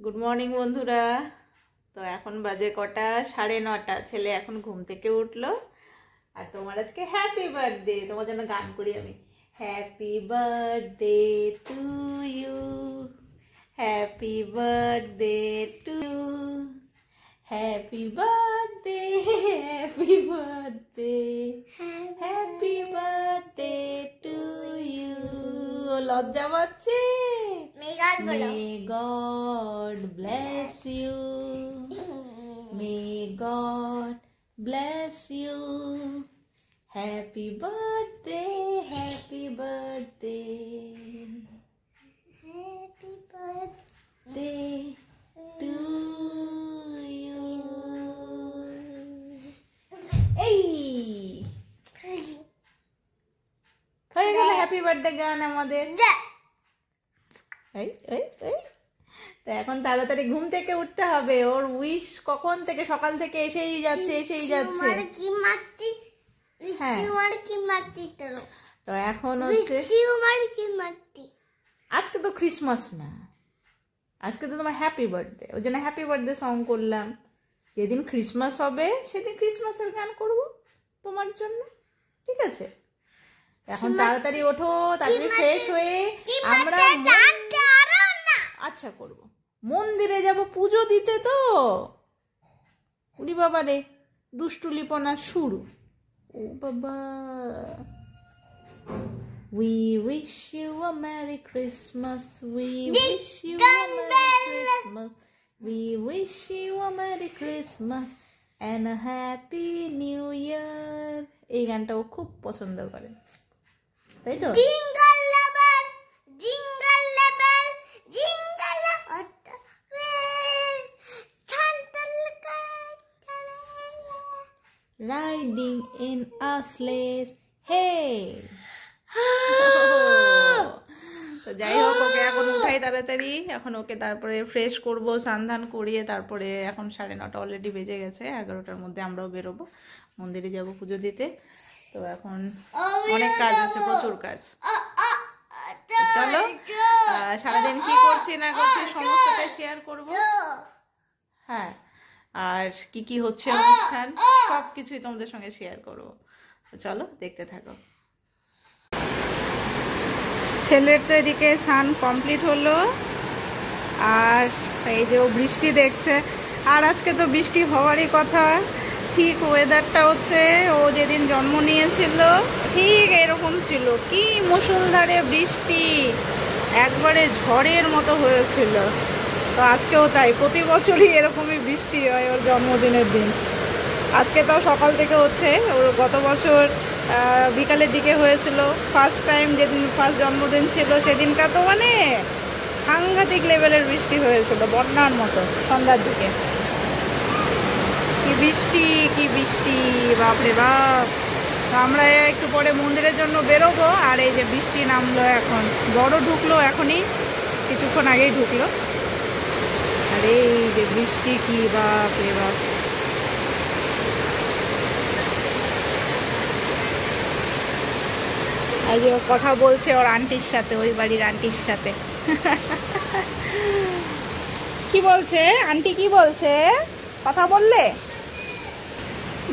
Good morning বন্ধুরা। তো এখন বাজে কটা, 9:30। ছেলে এখন ঘুম থেকে উঠলো। আর তোমার আজকে হ্যাপি বার্থডে। তোমার জন্য গান করি আমি। Happy birthday to you, happy birthday to you, happy birthday, happy birthday, happy birthday to you. লজ্জা পাচ্ছে। May God bless you. May God bless you. Happy birthday, happy birthday. Happy birthday to you. Hey! হয়ে গেল happy birthday গান আমাদের। তো এখন তাড়াতাড়ি ঘুম থেকে উঠতে হবে। ওর উইশ কখন থেকে, সকাল থেকে এসেই যাচ্ছে। তো এখন হচ্ছে আজকে তো ক্রিসমাস না, আজকে তো তোমার হ্যাপি বার্থডে। ওই জন্য হ্যাপি বার্থডে সং করলাম। যেদিন ক্রিসমাস হবে সেদিন ক্রিসমাসের গান করব তোমার জন্য, ঠিক আছে? এখন তাড়াতাড়ি ওঠো, তাড়াতাড়ি ফ্রেশ হয়ে আমরা আচ্ছা করব, মন্দিরে যাব পুজো দিতে। তো উনি বাবা রে, দুষ্টুলিপনা শুরু। ও বাবা। We wish you a Merry Christmas. We wish you a Merry Christmas. We wish you a Merry Christmas and a Happy New Year. এই গানটা ও খুব পছন্দ করে, তাই তো? Riding in a sleigh, hey. তো যাই হোক, ওকে এখন উঠাই তাড়াতাড়ি। এখন ওকে তারপরে ফ্রেশ করব, স্নান করিয়ে তারপরে এখন 9:30 অলরেডি বেজে গেছে। 11টার মধ্যে আমরাও বেরোবো, মন্দিরে যাব পুজো দিতে। তো এখন অনেক কাজ আছে, প্রচুর কাজ। চলো, সারাদিন কি করছি না করছি সমস্তটা শেয়ার করব। হ্যাঁ, আর কি কি হচ্ছে অনুষ্ঠান সবকিছুই তোমাদের সঙ্গে শেয়ার করব। চলো দেখতে থাকো। ছেলের তো এদিকে স্নান কমপ্লিট হলো, আর এই যে ও বৃষ্টি দেখছে। আর আজকে তো বৃষ্টি হওয়ারই কথা। ঠিক ওয়েদারটা হচ্ছে ও যেদিন জন্ম নিয়েছিল ঠিক এরকম ছিল। কি মুষলধারে বৃষ্টি, একবারে ঝড়ের মতো হয়েছিল। তো আজকেও তাই, প্রতি বছরই এরকমই বৃষ্টি হয় ওর জন্মদিনের দিন। আজকে তো সকাল থেকে হচ্ছে। ওর গত বছর বিকালের দিকে হয়েছিল ফার্স্ট টাইম, যেদিন ফার্স্ট জন্মদিন ছিল সেদিনটা তো মানে সাংঘাতিক লেভেলের বৃষ্টি হয়েছিল, বন্যার মতো সন্ধ্যার দিকে। কি বৃষ্টি, কি বৃষ্টি, বাপরে বাপ। তো আমরা একটু পরে মন্দিরের জন্য বেরোবো। আর এই যে বৃষ্টি নামলো, এখন বড় ঢুকলো, এখনই কিছুক্ষণ আগেই ঢুকলো। আর এই যে বৃষ্টি, কি বাপরে বাপ। আর যে কথা বলছে ওর আন্টির সাথে, ওই বাড়ির আন্টির সাথে। কি বলছে আন্টি, কি বলছে? কথা বললে?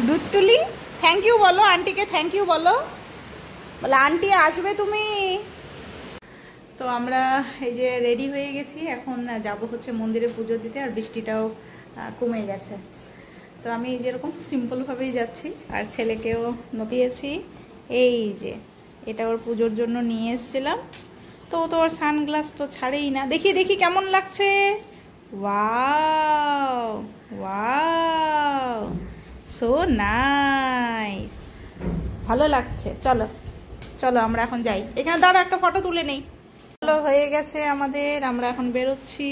দুধটুলি, থ্যাংক ইউ বলো আন্টিকে, থ্যাংক ইউ বলো। বলে আন্টি আসবে তুমি। তো আমরা এই যে রেডি হয়ে গেছি, এখন যাব হচ্ছে মন্দিরে পুজো দিতে। আর বৃষ্টিটাও কমে গেছে। তো আমি যেরকম সিম্পলভাবেই যাচ্ছি। আর ছেলেকেও নতিয়েছি। এই যে এটা ওর পুজোর জন্য নিয়ে এসেছিলাম। তো ও তো ওর সানগ্লাস তো ছাড়েই না। দেখি দেখি কেমন লাগছে। ওয়াও ওয়াও, সো নাইস, ভালো লাগছে। চলো চলো আমরা এখন যাই। এখানে দাঁড়া, একটা ফটো তুলে নেই। চলো, হয়ে গেছে আমাদের, আমরা এখন বেরোচ্ছি।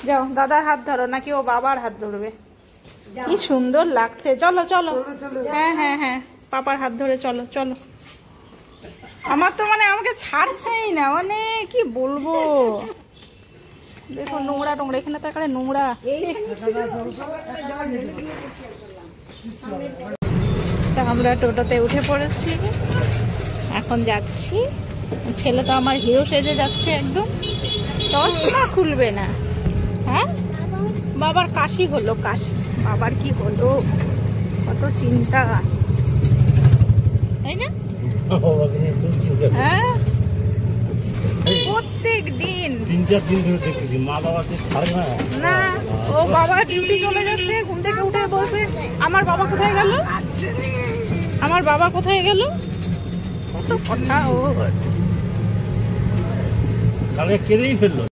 যাও, দাদার হাত ধরো, নাকি ও বাবার হাত ধরবে? কি সুন্দর লাগছে। চলো চলো, হ্যাঁ হ্যাঁ হ্যাঁ, পাপার হাত ধরে চলো চলো। আমার তো মানে আমাকে ছাড়ছেই না, মানে কি বলবো। দেখো নোংরা টোংরা, এখানে তো এখানে নোংরা। আমরা টোটোতে উঠে পড়েছি, এখন যাচ্ছি। ছেলে তো আমার হিরো সেজে যাচ্ছে একদম, চশমা খুলবে না। হ্যাঁ বাবার কাশি হলো, কাশি। বাবার কি হলো, কত চিন্তা, তাই না? হ্যাঁ প্রত্যেক দিন 3-4 দিন ধরে দেখতেছি মা বাবাকে ছাড়ে না। না, ও বাবা ডিউটি চলে যাচ্ছে, ঘুম থেকে উঠে বলছে আমার বাবা কোথায় গেল, আমার বাবা কোথায় গেল, কত কথা ও। কালে কেঁদেই ফেললো।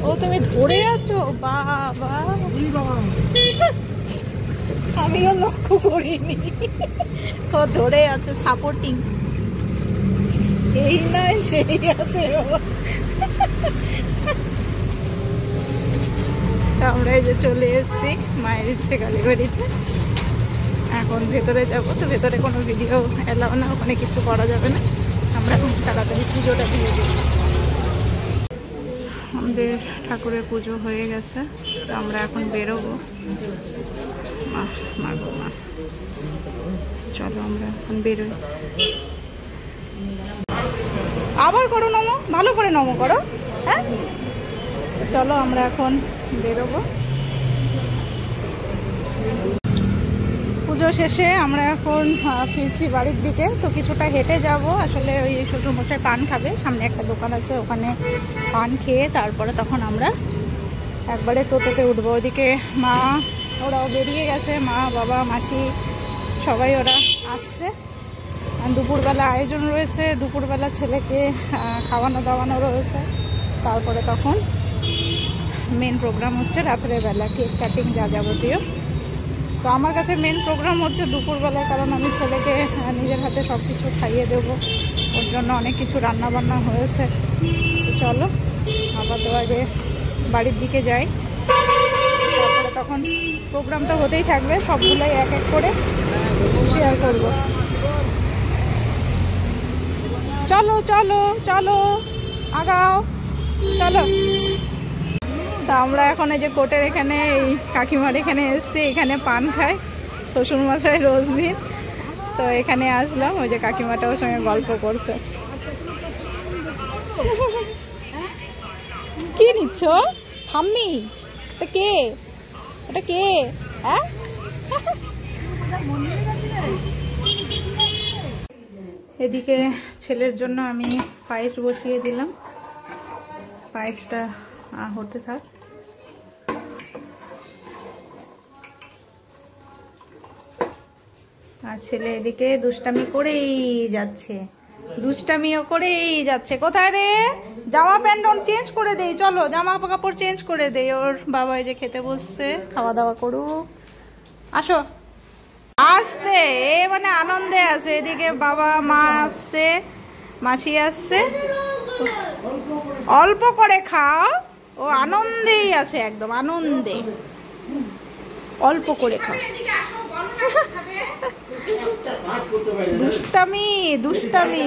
ও তুমি ধরে আছো, বাবা আমিও লক্ষ্য করিনি, ও ধরে আছে সাপোর্টিং, এই না সেই আছে ও। আমরা এই যে চলে এসেছি মায়ের ইচ্ছে কালীবাড়িতে, এখন ভেতরে যাবো। তো ভেতরে কোনো ভিডিও এলাও না, ওখানে কিছু করা যাবে না, আমরা এখন তাড়াতাড়ি পুজোটা দিয়ে দিই। আমাদের ঠাকুরের পুজো হয়ে গেছে, তো আমরা এখন বেরোবো। মারবো না, চলো আমরা এখন বেরোই। আবার করো নমো, ভালো করে নমো করো। হ্যাঁ চলো আমরা এখন বেরোবো। পুজো শেষে আমরা এখন ফিরছি বাড়ির দিকে। তো কিছুটা হেঁটে যাব, আসলে ওই শ্বশুরমশাই পান খাবে, সামনে একটা দোকান আছে, ওখানে পান খেয়ে তারপরে তখন আমরা একবারে টোটোতে উঠবো। ওইদিকে মা ওরাও বেরিয়ে গেছে, মা বাবা মাসি সবাই ওরা আসছে। দুপুরবেলা আয়োজন রয়েছে, দুপুরবেলা ছেলেকে খাওয়ানো দাওয়ানো রয়েছে, তারপরে তখন মেন প্রোগ্রাম হচ্ছে রাত্রেবেলা কেক কাটিং যা যাবতীয়। তো আমার কাছে মেন প্রোগ্রাম হচ্ছে দুপুরবেলায়, কারণ আমি ছেলেকে নিজের হাতে সব কিছু খাইয়ে দেবো, ওর জন্য অনেক কিছু রান্না বান্না হয়েছে। তো চলো আপাতত আগে বাড়ির দিকে যাই, তারপরে তখন প্রোগ্রাম তো হতেই থাকবে, সবগুলোই এক এক করে শেয়ার করব। চলো চলো চলো আগাও, চলো। তা আমরা এখন এই যে কোর্টের এখানে এই কাকিমার এখানে এসছি, এখানে পান খায় শ্বশুরমশাই রোজ দিন। তো এখানে আসলাম, ওই যে কাকিমাটা ওর সঙ্গে গল্প করছে। কি নিচ্ছ ঠাম্মি? এটা কে, এটা কে? হ্যাঁ এদিকে ছেলের জন্য আমি পায়েস বসিয়ে দিলাম, পায়েসটা হতে থাক। আর ছেলে এদিকে দুষ্টামি করেই যাচ্ছে, দুষ্টামিও করেই যাচ্ছে। কোথায় রে, জামা প্যান্ট চেঞ্জ করে দেই, চলো জামা কাপড় চেঞ্জ করে দেই। ওর বাবা এই যে খেতে বসছে, খাওয়া দাওয়া করুক, আসো। আসতে মানে আনন্দে আছে, এদিকে বাবা মা আসছে, মাসি আসছে, অল্প করে খাও, ও আনন্দেই আছে, একদম আনন্দে, অল্প করে খাও। দুষ্টামি দুষ্টামি।